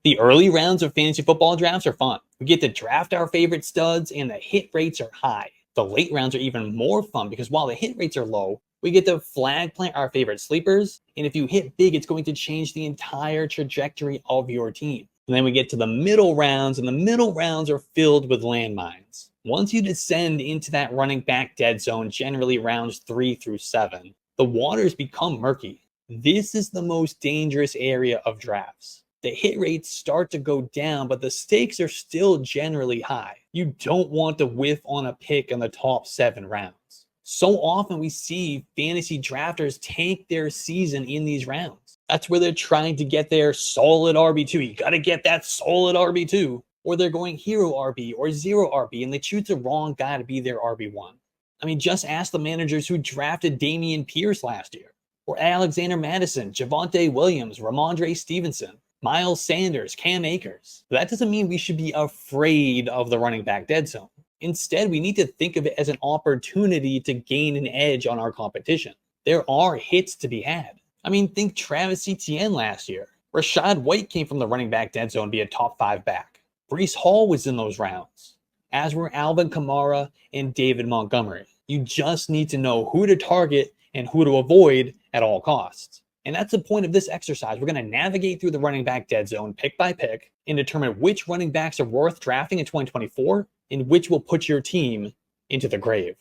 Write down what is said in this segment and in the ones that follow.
The early rounds of fantasy football drafts are fun. We get to draft our favorite studs and the hit rates are high. The late rounds are even more fun because while the hit rates are low, we get to flag plant our favorite sleepers. And if you hit big, it's going to change the entire trajectory of your team. And then we get to the middle rounds, and the middle rounds are filled with landmines. Once you descend into that running back dead zone, generally rounds 3 through 7, the waters become murky. This is the most dangerous area of drafts. The hit rates start to go down, but the stakes are still generally high. You don't want to whiff on a pick in the top 7 rounds. So often we see fantasy drafters tank their season in these rounds. That's where they're trying to get their solid RB2. You got to get that solid RB2. Or they're going hero RB or zero RB, and they choose the wrong guy to be their RB1. I mean, just ask the managers who drafted Dameon Pierce last year, or Alexander Madison, Javonte Williams, Rhamondre Stevenson, Miles Sanders, Cam Akers. But that doesn't mean we should be afraid of the running back dead zone. Instead, we need to think of it as an opportunity to gain an edge on our competition. There are hits to be had. I mean, think Travis Etienne last year. Rachaad White came from the running back dead zone to be a top 5 back. Breece Hall was in those rounds, as were Alvin Kamara and David Montgomery. You just need to know who to target and who to avoid at all costs. And that's the point of this exercise. We're going to navigate through the running back dead zone pick by pick and determine which running backs are worth drafting in 2024 and which will put your team into the grave.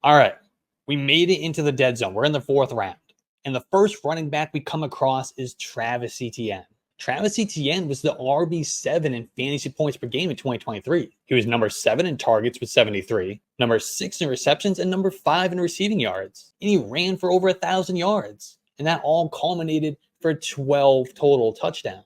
All right, we made it into the dead zone. We're in the 4th round. And the first running back we come across is Travis Etienne. Travis Etienne was the RB7 in fantasy points per game in 2023. He was number 7 in targets with 73, number 6 in receptions, and number 5 in receiving yards. And he ran for over 1,000 yards. And that all culminated for 12 total touchdowns.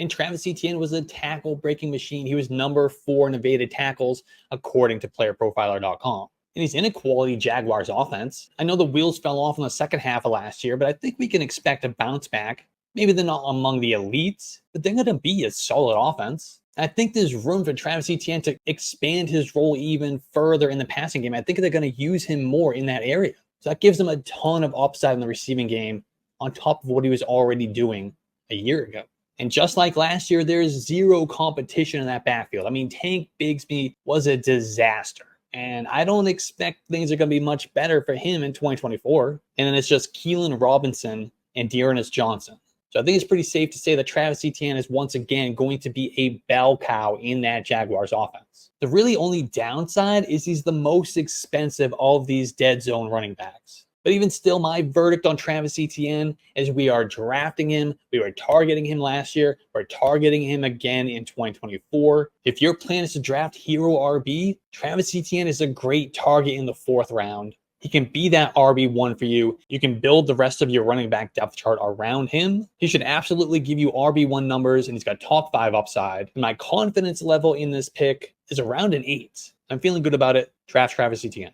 And Travis Etienne was a tackle-breaking machine. He was number 4 in evaded tackles, according to playerprofiler.com. And he's in a quality Jaguars offense. I know the wheels fell off in the second half of last year, but I think we can expect a bounce back. Maybe they're not among the elites, but they're going to be a solid offense. I think there's room for Travis Etienne to expand his role even further in the passing game. I think they're going to use him more in that area. So that gives him a ton of upside in the receiving game on top of what he was already doing a year ago. And just like last year, there's zero competition in that backfield. I mean, Tank Bigsby was a disaster. And I don't expect things are going to be much better for him in 2024. And then it's just Keelan Robinson and Dearness Johnson. So I think it's pretty safe to say that Travis Etienne is once again going to be a bell cow in that Jaguars offense. The really only downside is he's the most expensive of these dead zone running backs. But even still, my verdict on Travis Etienne is we are drafting him. We were targeting him last year. We're targeting him again in 2024. If your plan is to draft hero RB, Travis Etienne is a great target in the 4th round. He can be that RB1 for you. You can build the rest of your running back depth chart around him. He should absolutely give you RB1 numbers, and he's got top 5 upside. And my confidence level in this pick is around an 8. I'm feeling good about it. Draft Travis Etienne.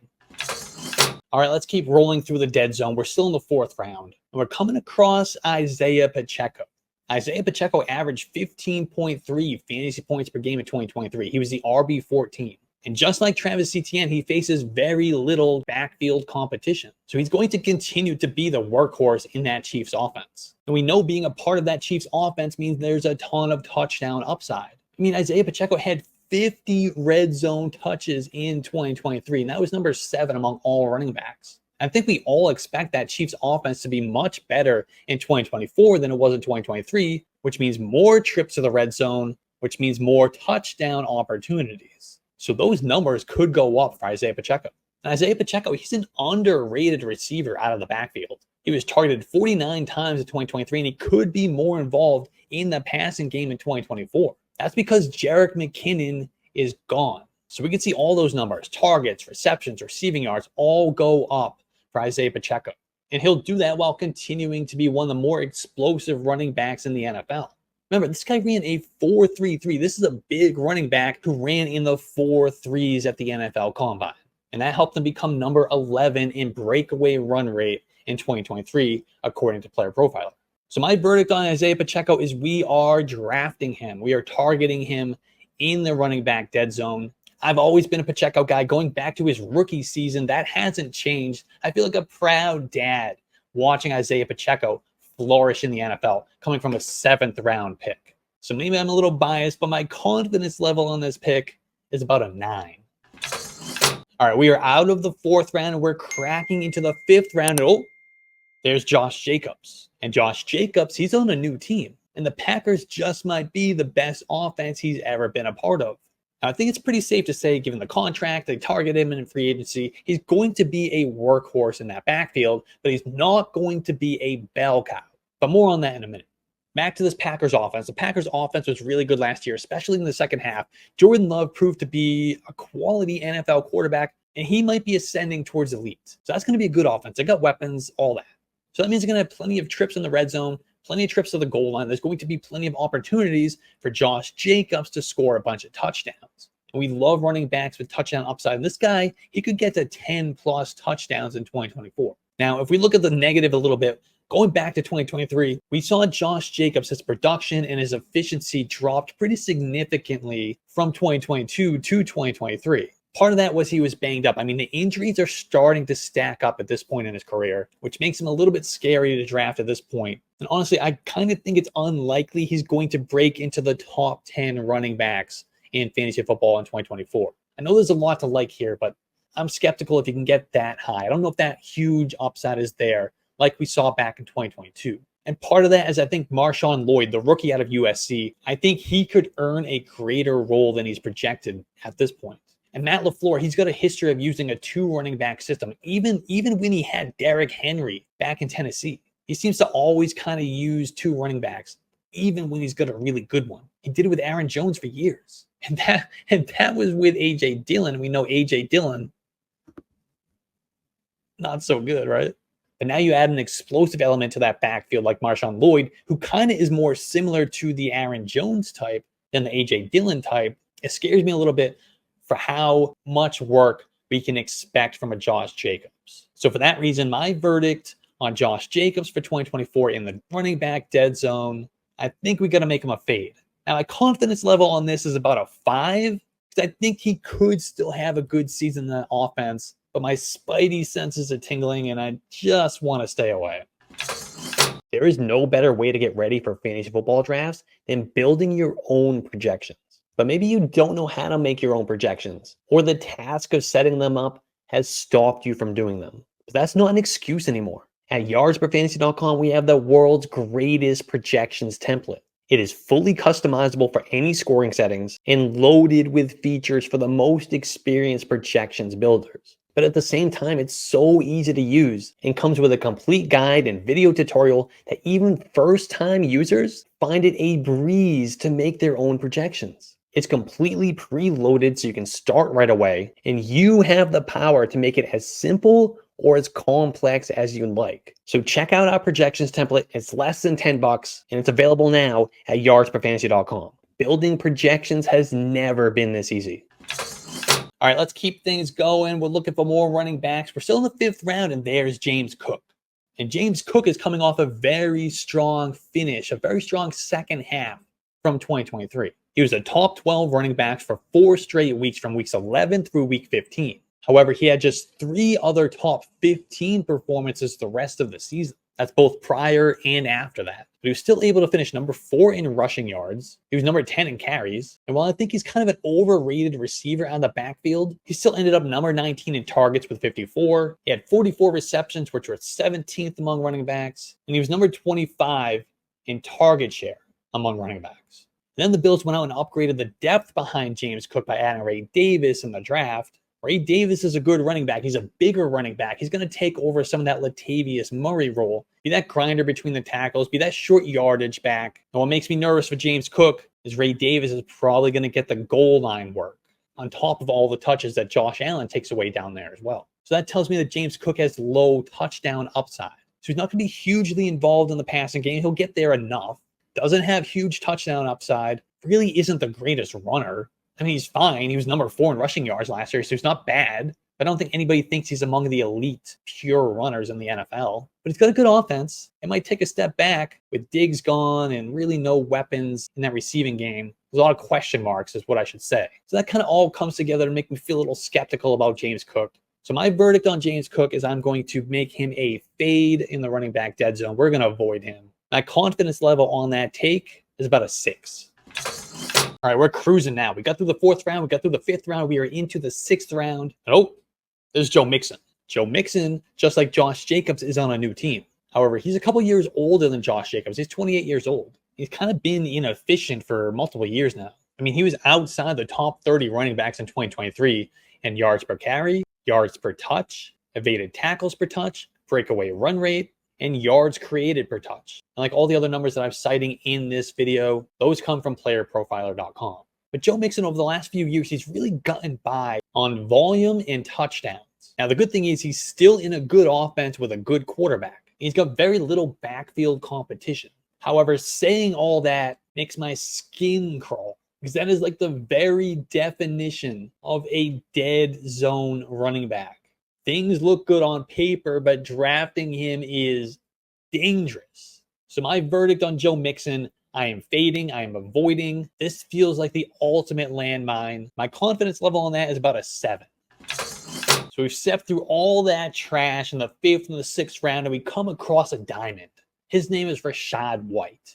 All right, let's keep rolling through the dead zone. We're still in the 4th round, and we're coming across Isiah Pacheco. Isiah Pacheco averaged 15.3 fantasy points per game in 2023. He was the RB14. And just like Travis Etienne, he faces very little backfield competition. So he's going to continue to be the workhorse in that Chiefs offense. And we know being a part of that Chiefs offense means there's a ton of touchdown upside. I mean, Isiah Pacheco had 50 red zone touches in 2023, and that was number 7 among all running backs. I think we all expect that Chiefs offense to be much better in 2024 than it was in 2023, which means more trips to the red zone, which means more touchdown opportunities. So those numbers could go up for Isiah Pacheco. And Isiah Pacheco, he's an underrated receiver out of the backfield. He was targeted 49 times in 2023, and he could be more involved in the passing game in 2024. That's because Jerick McKinnon is gone. So we can see all those numbers, targets, receptions, receiving yards, all go up for Isiah Pacheco. And he'll do that while continuing to be one of the more explosive running backs in the NFL. Remember, this guy ran a 4.33. This is a big running back who ran in the 4.3s at the NFL Combine. And that helped him become number 11 in breakaway run rate in 2023, according to Player Profiler. So my verdict on Isiah Pacheco is we are drafting him. We are targeting him in the running back dead zone. I've always been a Pacheco guy going back to his rookie season. That hasn't changed. I feel like a proud dad watching Isiah Pacheco flourish in the NFL, coming from a 7th round pick. So maybe I'm a little biased, but my confidence level on this pick is about a 9. All right, we are out of the 4th round and we're cracking into the 5th round. Oh, there's Josh Jacobs. And Josh Jacobs, he's on a new team. And the Packers just might be the best offense he's ever been a part of. Now, I think it's pretty safe to say, given the contract, they target him in free agency, he's going to be a workhorse in that backfield, but he's not going to be a bell cow. But more on that in a minute. Back to this Packers offense. The Packers offense was really good last year, especially in the second half. Jordan Love proved to be a quality NFL quarterback, and he might be ascending towards elite. So that's going to be a good offense. They got weapons, all that. So that means they're going to have plenty of trips in the red zone, plenty of trips to the goal line. There's going to be plenty of opportunities for Josh Jacobs to score a bunch of touchdowns. And we love running backs with touchdown upside. And this guy, he could get to 10+ touchdowns in 2024. Now, if we look at the negative a little bit, going back to 2023, we saw Josh Jacobs, his production and his efficiency dropped pretty significantly from 2022 to 2023. Part of that was he was banged up. I mean, the injuries are starting to stack up at this point in his career, which makes him a little bit scary to draft at this point. And honestly, I kind of think it's unlikely he's going to break into the top 10 running backs in fantasy football in 2024. I know there's a lot to like here, but I'm skeptical if he can get that high. I don't know if that huge upside is there like we saw back in 2022. And part of that is I think Marshawn Lloyd, the rookie out of USC, I think he could earn a greater role than he's projected at this point. And Matt LaFleur, he's got a history of using a 2 running back system, even when he had Derrick Henry back in Tennessee. He seems to always kind of use 2 running backs, even when he's got a really good one. He did it with Aaron Jones for years. And that was with A.J. Dillon. We know A.J. Dillon, not so good, right? But now you add an explosive element to that backfield like Marshawn Lloyd, who kind of is more similar to the Aaron Jones type than the A.J. Dillon type. It scares me a little bit for how much work we can expect from a Josh Jacobs. So for that reason, my verdict on Josh Jacobs for 2024 in the running back dead zone, I think we got to make him a fade. Now, my confidence level on this is about a 5, because I think he could still have a good season in that offense, but my spidey senses are tingling and I just want to stay away. There is no better way to get ready for fantasy football drafts than building your own projections. But maybe you don't know how to make your own projections, or the task of setting them up has stopped you from doing them. But that's not an excuse anymore. At yardsperfantasy.com, we have the world's greatest projections template. It is fully customizable for any scoring settings and loaded with features for the most experienced projections builders. But at the same time, it's so easy to use and comes with a complete guide and video tutorial that even first-time users find it a breeze to make their own projections. It's completely preloaded so you can start right away, and you have the power to make it as simple or as complex as you'd like. So check out our projections template. It's less than $10 and it's available now at yardsperfantasy.com. Building projections has never been this easy. All right, let's keep things going. We're looking for more running backs. We're still in the 5th round, and there's James Cook. And James Cook is coming off a very strong finish, a very strong second half from 2023. He was a top 12 running back for 4 straight weeks from weeks 11 through week 15. However, he had just 3 other top 15 performances the rest of the season. That's both prior and after that. But he was still able to finish number 4 in rushing yards. He was number 10 in carries. And while I think he's kind of an overrated receiver out of the backfield, he still ended up number 19 in targets with 54. He had 44 receptions, which were 17th among running backs. And he was number 25 in target share among running backs. Then the Bills went out and upgraded the depth behind James Cook by adding Ray Davis in the draft. Ray Davis is a good running back. He's a bigger running back. He's going to take over some of that Latavius Murray role, be that grinder between the tackles, be that short yardage back. And what makes me nervous for James Cook is Ray Davis is probably going to get the goal line work on top of all the touches that Josh Allen takes away down there as well. So that tells me that James Cook has low touchdown upside. So he's not going to be hugely involved in the passing game. He'll get there enough. Doesn't have huge touchdown upside. Really isn't the greatest runner. I mean, he's fine. He was number 4 in rushing yards last year, so he's not bad. I don't think anybody thinks he's among the elite pure runners in the NFL. But he's got a good offense. It might take a step back with Diggs gone and really no weapons in that receiving game. There's a lot of question marks is what I should say. So that kind of all comes together to make me feel a little skeptical about James Cook. So my verdict on James Cook is I'm going to make him a fade in the running back dead zone. We're going to avoid him. My confidence level on that take is about a 6. All right, we're cruising now. We got through the 4th round. We got through the 5th round. We are into the 6th round. Oh, there's Joe Mixon. Joe Mixon, just like Josh Jacobs, is on a new team. However, he's a couple years older than Josh Jacobs. He's 28 years old. He's kind of been inefficient for multiple years now. I mean, he was outside the top 30 running backs in 2023 in yards per carry, yards per touch, evaded tackles per touch, breakaway run rate, and yards created per touch. And like all the other numbers that I'm citing in this video, those come from playerprofiler.com. But Joe Mixon, over the last few years, he's really gotten by on volume and touchdowns. Now, the good thing is he's still in a good offense with a good quarterback. He's got very little backfield competition. However, saying all that makes my skin crawl, because that is like the very definition of a dead zone running back. Things look good on paper, but drafting him is dangerous. So my verdict on Joe Mixon, I am fading, I am avoiding. This feels like the ultimate landmine. My confidence level on that is about a 7. So we've stepped through all that trash in the 5th and the 6th round, and we come across a diamond. His name is Rachaad White.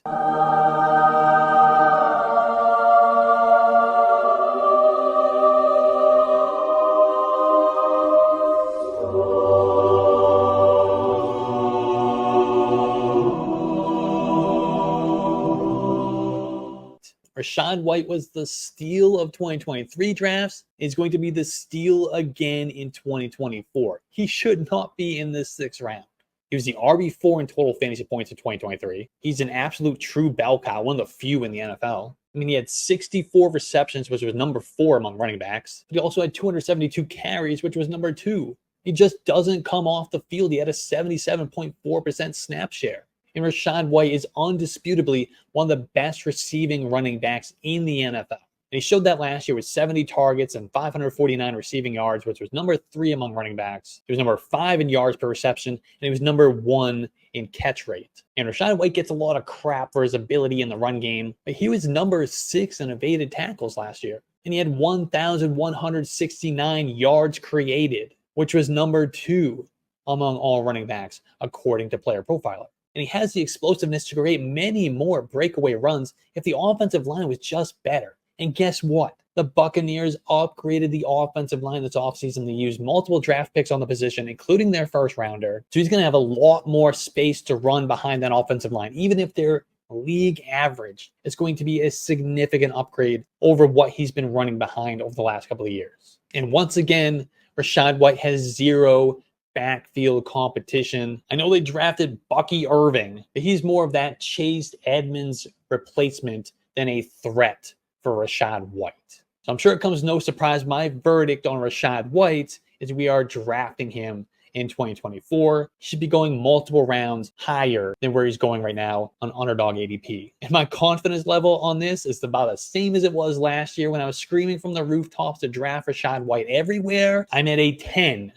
Rachaad White was the steal of 2023 drafts. Is going to be the steal again in 2024. He should not be in this 6th round. He was the RB4 in total fantasy points in 2023. He's an absolute true bell cow, one of the few in the NFL. I mean, he had 64 receptions, which was number 4 among running backs. But he also had 272 carries, which was number 2. He just doesn't come off the field. He had a 77.4% snap share. And Rachaad White is undisputably one of the best receiving running backs in the NFL. And he showed that last year with 70 targets and 549 receiving yards, which was number 3 among running backs. He was number 5 in yards per reception, and he was number 1 in catch rate. And Rachaad White gets a lot of crap for his ability in the run game, but he was number 6 in evaded tackles last year. And he had 1,169 yards created, which was number 2 among all running backs, according to Player Profiler. And he has the explosiveness to create many more breakaway runs if the offensive line was just better. And guess what? The Buccaneers upgraded the offensive line this offseason. They used multiple draft picks on the position, including their 1st rounder. So he's going to have a lot more space to run behind that offensive line. Even if they're league average, it's going to be a significant upgrade over what he's been running behind over the last couple of years. And once again, Rachaad White has 0 backfield competition. I know they drafted Bucky Irving, but he's more of that Chase Edmonds replacement than a threat for Rachaad White. So I'm sure it comes no surprise. My verdict on Rachaad White is we are drafting him in 2024. He should be going multiple rounds higher than where he's going right now on underdog ADP. And my confidence level on this is about the same as it was last year when I was screaming from the rooftops to draft Rachaad White everywhere. I'm at a 10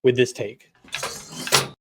with this take.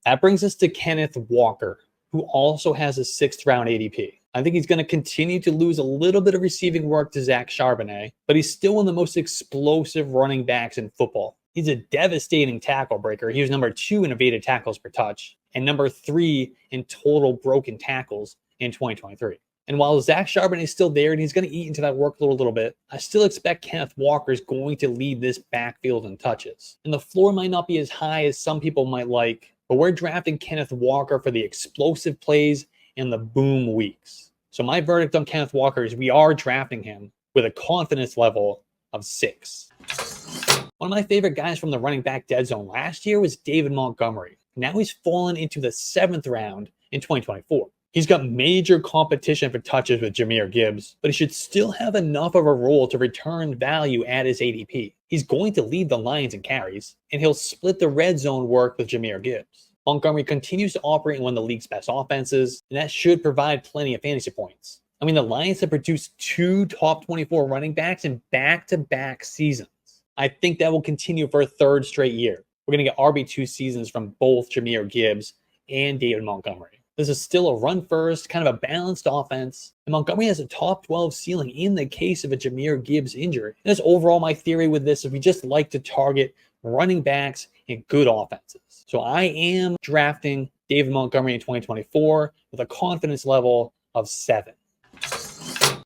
That brings us to Kenneth Walker, who also has a 6th round ADP. I think he's going to continue to lose a little bit of receiving work to Zach Charbonnet, but he's still one of the most explosive running backs in football. He's a devastating tackle breaker. He was number 2 in evaded tackles per touch and number 3 in total broken tackles in 2023. And while Zach Charbonnet is still there and he's going to eat into that workload a little bit, I still expect Kenneth Walker is going to lead this backfield in touches. And the floor might not be as high as some people might like, but we're drafting Kenneth Walker for the explosive plays and the boom weeks. So my verdict on Kenneth Walker is we are drafting him with a confidence level of 6. One of my favorite guys from the running back dead zone last year was David Montgomery. Now he's fallen into the 7th round in 2024. He's got major competition for touches with Jahmyr Gibbs, but he should still have enough of a role to return value at his ADP. He's going to lead the Lions in carries, and he'll split the red zone work with Jahmyr Gibbs. Montgomery continues to operate in one of the league's best offenses, and that should provide plenty of fantasy points. I mean, the Lions have produced 2 top 24 running backs in back-to-back seasons. I think that will continue for a 3rd straight year. We're going to get RB2 seasons from both Jahmyr Gibbs and David Montgomery. This is still a run-first, kind of a balanced offense, and Montgomery has a top 12 ceiling in the case of a Jahmyr Gibbs injury. And that's overall my theory with this, is we just like to target running backs and good offenses. So I am drafting David Montgomery in 2024 with a confidence level of 7.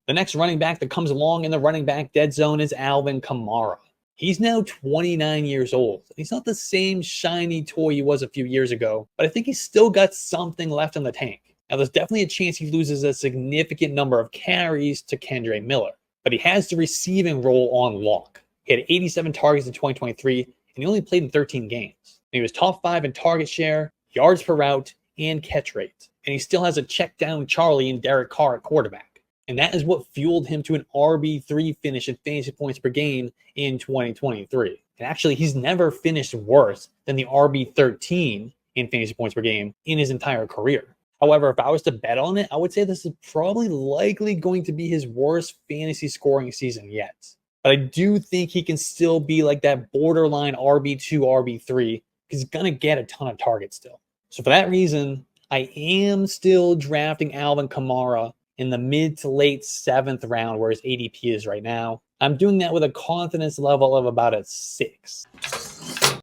The next running back that comes along in the running back dead zone is Alvin Kamara. He's now 29 years old. He's not the same shiny toy he was a few years ago, but I think he's still got something left in the tank. Now, there's definitely a chance he loses a significant number of carries to Kendre Miller, but he has the receiving role on lock. He had 87 targets in 2023, and he only played in 13 games. He was top 5 in target share, yards per route, and catch rate. And he still has a check down Charlie and Derek Carr at quarterback. And that is what fueled him to an RB3 finish in fantasy points per game in 2023. And actually, he's never finished worse than the RB13 in fantasy points per game in his entire career. However, if I was to bet on it, I would say this is probably likely going to be his worst fantasy scoring season yet. But I do think he can still be like that borderline RB2, RB3, because he's going to get a ton of targets still. So for that reason, I am still drafting Alvin Kamara in the mid to late 7th round, where his ADP is right now. I'm doing that with a confidence level of about a 6.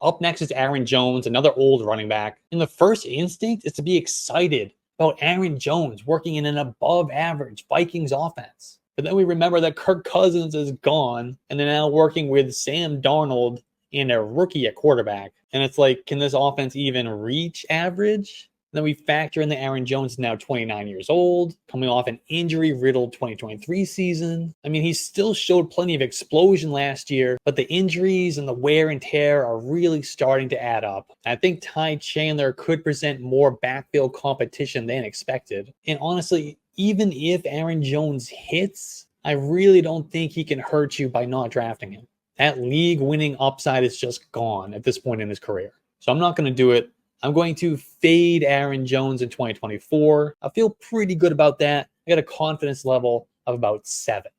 Up next is Aaron Jones, another old running back. And the first instinct is to be excited about Aaron Jones working in an above average Vikings offense. But then we remember that Kirk Cousins is gone, and they're now working with Sam Darnold and a rookie at quarterback. And it's like, can this offense even reach average? Then we factor in that Aaron Jones, now 29 years old, coming off an injury-riddled 2023 season. I mean, he still showed plenty of explosion last year, but the injuries and the wear and tear are really starting to add up. I think Ty Chandler could present more backfield competition than expected. And honestly, even if Aaron Jones hits, I really don't think he can hurt you by not drafting him. That league-winning upside is just gone at this point in his career. So I'm not going to do it. I'm going to fade Aaron Jones in 2024. I feel pretty good about that. I got a confidence level of about 7.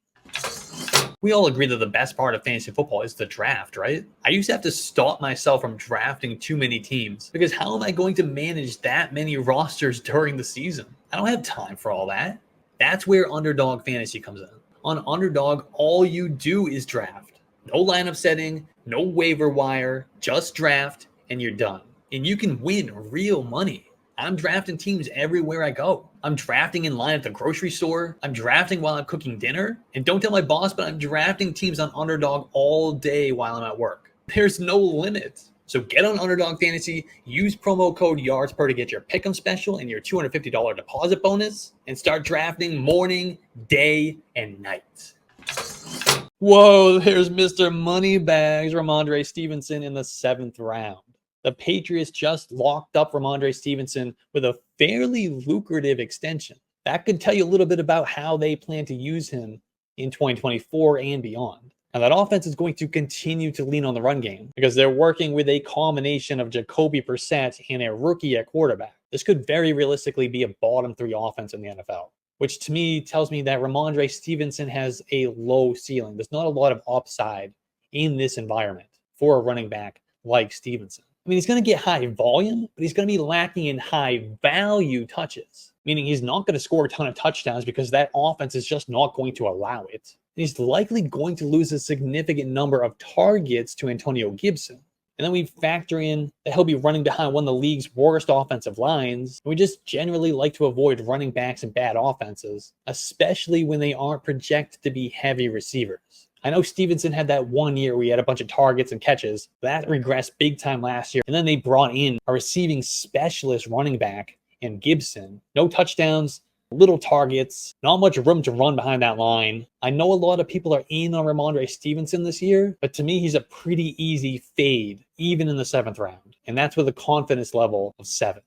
We all agree that the best part of fantasy football is the draft, right? I used to have to stop myself from drafting too many teams because how am I going to manage that many rosters during the season? I don't have time for all that. That's where Underdog Fantasy comes in. On Underdog, all you do is draft. No lineup setting, no waiver wire, just draft, and you're done. And you can win real money. I'm drafting teams everywhere I go. I'm drafting in line at the grocery store. I'm drafting while I'm cooking dinner. And don't tell my boss, but I'm drafting teams on Underdog all day while I'm at work. There's no limit. So get on Underdog Fantasy, use promo code YARDSPER to get your pick'em special and your $250 deposit bonus, and start drafting morning, day, and night. Whoa, there's Mr. Moneybags, Rhamondre Stevenson in the 7th round. The Patriots just locked up Rhamondre Stevenson with a fairly lucrative extension. That could tell you a little bit about how they plan to use him in 2024 and beyond. Now, that offense is going to continue to lean on the run game because they're working with a combination of Jacoby Brissett and a rookie at quarterback. This could very realistically be a bottom 3 offense in the NFL, which to me tells me that Rhamondre Stevenson has a low ceiling. There's not a lot of upside in this environment for a running back like Stevenson. I mean, he's going to get high volume, but he's going to be lacking in high value touches, meaning he's not going to score a ton of touchdowns because that offense is just not going to allow it. And he's likely going to lose a significant number of targets to Antonio Gibson. And then we factor in that he'll be running behind one of the league's worst offensive lines. And we just generally like to avoid running backs and bad offenses, especially when they aren't projected to be heavy receivers. I know Stevenson had that 1 year where he had a bunch of targets and catches. That regressed big time last year. And then they brought in a receiving specialist running back in Gibson. No touchdowns, little targets, not much room to run behind that line. I know a lot of people are in on Rhamondre Stevenson this year, but to me, he's a pretty easy fade, even in the 7th round. And that's with a confidence level of 7.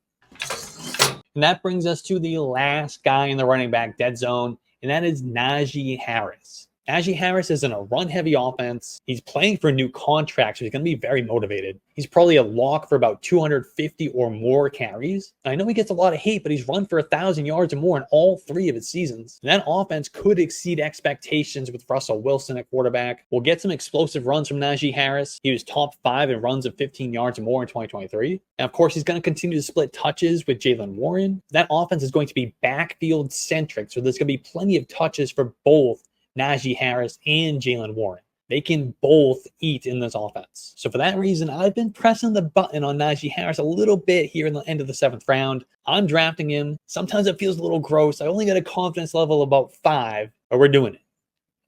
And that brings us to the last guy in the running back dead zone, and that is Najee Harris. Najee Harris is in a run-heavy offense. He's playing for a new contract, so he's going to be very motivated. He's probably a lock for about 250 or more carries. I know he gets a lot of hate, but he's run for 1,000 yards or more in all 3 of his seasons. And that offense could exceed expectations with Russell Wilson at quarterback. We'll get some explosive runs from Najee Harris. He was top 5 in runs of 15 yards or more in 2023. And of course, he's going to continue to split touches with Jaylen Warren. That offense is going to be backfield-centric, so there's going to be plenty of touches for both Najee Harris and Jaylen Warren. They can both eat in this offense. So for that reason, I've been pressing the button on Najee Harris a little bit here in the end of the 7th round. I'm drafting him. Sometimes it feels a little gross. I only got a confidence level about 5, but we're doing it.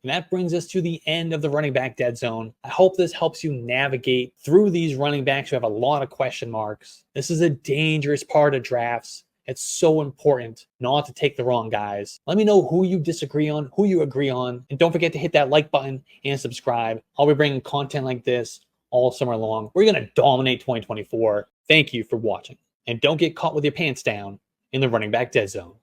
And that brings us to the end of the running back dead zone. I hope this helps you navigate through these running backs who have a lot of question marks. This is a dangerous part of drafts. It's so important not to take the wrong guys. Let me know who you disagree on, who you agree on, and don't forget to hit that like button and subscribe. I'll be bringing content like this all summer long. We're going to dominate 2024. Thank you for watching. And don't get caught with your pants down in the running back dead zone.